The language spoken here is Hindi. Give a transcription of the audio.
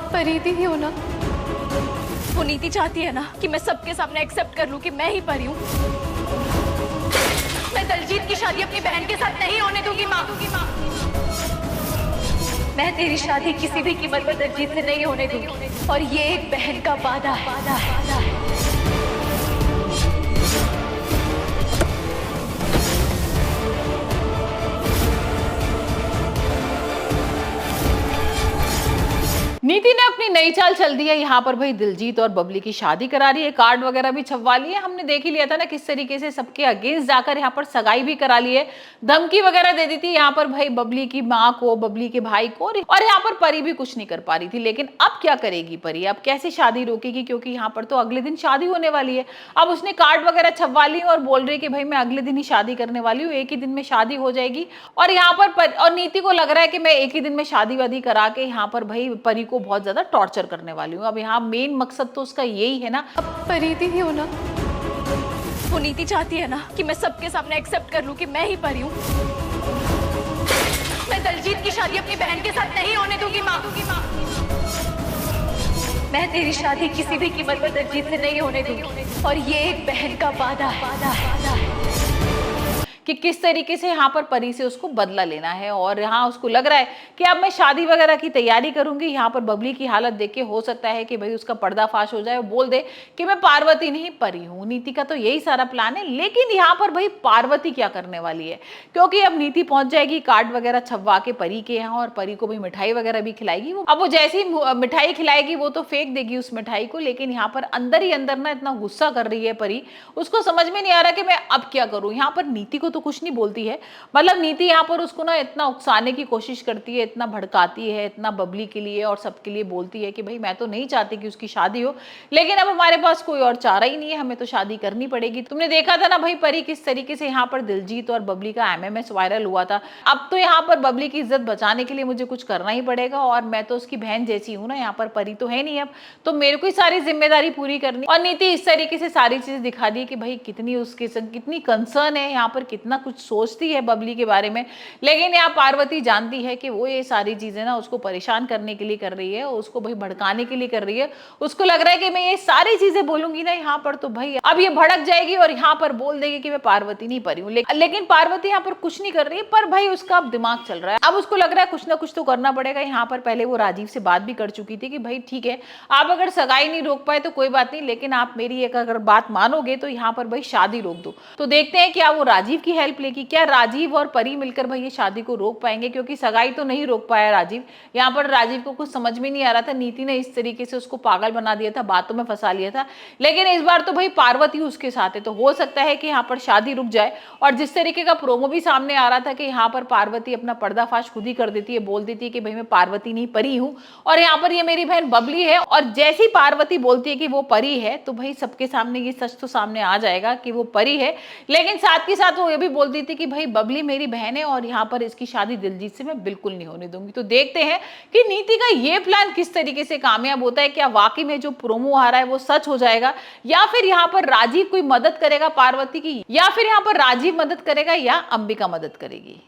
परिधि ही हो ना। वो नीति चाहती है ना कि मैं सबके सामने एक्सेप्ट कर लूं कि मैं ही परी हूं। मैं दलजीत की शादी अपनी बहन के साथ नहीं होने दूंगी माँ। मैं तेरी शादी किसी भी कीमत पर दलजीत से नहीं होने दूंगी, और ये एक बहन का वादा है। नीति ने अपनी नई चाल चल दी है। यहाँ पर भाई दिलजीत और बबली की शादी करा रही है, कार्ड वगैरह भी छपवा लिए। हमने देख ही लिया था ना किस तरीके से सबके अगेंस्ट जाकर यहाँ पर सगाई भी करा ली है, धमकी वगैरह दे दी थी यहाँ पर भाई बबली की माँ को, बबली के भाई को, और यहाँ पर परी भी कुछ नहीं कर पा रही थी। लेकिन अब क्या करेगी परी, अब कैसे शादी रोकेगी, क्योंकि यहाँ पर तो अगले दिन शादी होने वाली है। अब उसने कार्ड वगैरह छपवा ली और बोल रही है कि भाई मैं अगले दिन ही शादी करने वाली हूँ, एक ही दिन में शादी हो जाएगी। और यहाँ पर और नीति को लग रहा है कि मैं एक ही दिन में शादी वादी करा के यहाँ पर भाई परी को बहुत ज्यादा टॉर्चर करने वाली हूँ। अब यहाँ मेन मकसद तो उसका यही है ना। अब परिधि ही हो ना। वो नीति चाहती है ना कि मैं सबके सामने एक्सेप्ट कर लूं कि मैं ही परी हूं। मैं दलजीत की शादी अपनी बहन के साथ नहीं होने दूंगी माँ। मैं तेरी शादी किसी भी कीमत पर दलजीत से नहीं होने दूंगी, और ये एक बहन का वादा है कि किस तरीके से यहाँ पर परी से उसको बदला लेना है। और यहाँ उसको लग रहा है कि अब मैं शादी वगैरह की तैयारी करूंगी। यहाँ पर बबली की हालत देख के हो सकता है कि भाई उसका पर्दाफाश हो जाए, वो बोल दे कि मैं पार्वती नहीं परी हूँ। नीति का तो यही सारा प्लान है। लेकिन यहाँ पर भाई पार्वती क्या करने वाली है, क्योंकि अब नीति पहुंच जाएगी कार्ड वगैरह छपवा के परी के यहाँ, और परी को भी मिठाई वगैरह भी खिलाएगी। अब वो जैसी मिठाई खिलाएगी वो तो फेंक देगी उस मिठाई को, लेकिन यहाँ पर अंदर ही अंदर ना इतना गुस्सा कर रही है परी, उसको समझ में नहीं आ रहा कि मैं अब क्या करूँ। यहाँ पर नीति को तो कुछ नहीं बोलती है, मतलब नीति यहाँ पर उसको ना इतना उकसाने की कोशिश करती है, इतना भड़काती है, इतना बबली के लिए और सबके लिए बोलती है कि भाई मैं तो नहीं चाहती कि उसकी शादी हो, लेकिन अब हमारे पास कोई और चारा ही नहीं है, हमें तो शादी करनी पड़ेगी। तुमने देखा था ना भाई परी किस तरीके से यहाँ पर दिलजीत और बबली का एमएमएस वायरल हुआ था। अब तो यहाँ पर बबली की इज्जत बचाने के लिए मुझे कुछ करना ही पड़ेगा, और मैं तो उसकी बहन जैसी हूँ ना, यहाँ पर परी तो है नहीं, अब तो मेरे को ही सारी जिम्मेदारी पूरी करनी। और नीति इस तरीके से सारी चीजें दिखा दी कि भाई कितनी उसके संग कितनी कंसर्न है, यहाँ पर कितना कुछ सोचती है बबली के बारे में। लेकिन यहाँ पार्वती जानती है कि वो ये सारी चीजें ना उसको परेशान करने के लिए कर रही है, उसको भाई भड़काने के लिए कर रही है। उसको लग रहा है कि मैं ये सारी चीजें बोलूंगी ना यहाँ पर तो भाई अब ये भड़क जाएगी और यहाँ पर बोल देगी कि मैं पार्वती नहीं परी हूँ। लेकिन पार्वती यहाँ पर कुछ नहीं कर रही है, पर भाई उसका अब दिमाग चल रहा है। अब उसको लग रहा है कुछ ना कुछ तो करना पड़ेगा। यहाँ पर पहले वो राजीव से बात भी कर चुकी थी कि भाई ठीक है, आप अगर सगाई नहीं रोक पाए तो कोई बात नहीं, लेकिन आप मेरी एक अगर बात मानोगे तो यहाँ पर भाई शादी रोक दो। तो देखते हैं क्या वो राजीव की हेल्प लेगी, क्या राजीव और परी मिलकर भाई ये शादी को रोक पाएंगे, क्योंकि सगाई तो नहीं रोक पाया राजीव। यहाँ पर राजीव को कुछ समझ में नहीं आ रहा था, नीति ने इस तरीके से उसको पागल बना दिया था, बातों में फंसा लिया था। लेकिन इस बार तो भाई पार्वती उसके साथ है, तो हो सकता है कि यहाँ पर शादी रुक जाए। और जिस तरीके का प्रोमो भी सामने आ रहा था कि यहाँ पर पार्वती अपना पर्दाफाश खुद ही कर देती है, बोल देती है कि भाई मैं पार्वती नहीं परी हूँ, और यहाँ पर ये मेरी बहन बबली है। और जैसी पार्वती बोलती है कि वो परी है, तो भाई सबके सामने ये सच तो सामने आ जाएगा कि वो परी है। लेकिन साथ के साथ वो ये भी बोल दी थी कि भाई बबली मेरी बहन है, और यहाँ पर इसकी शादी दिलजीत से मैं बिल्कुल नहीं होने दूंगी। तो देखते हैं कि नीति का ये प्लान किस तरीके से कामयाब होता है। क्या वाकई में जो प्रोमो आ रहा है वो सच हो जाएगा, या फिर यहाँ पर राजीव कोई मदद करेगा पार्वती की, या फिर यहाँ पर राजीव मदद करेगा, या अंबिका मदद करेगी।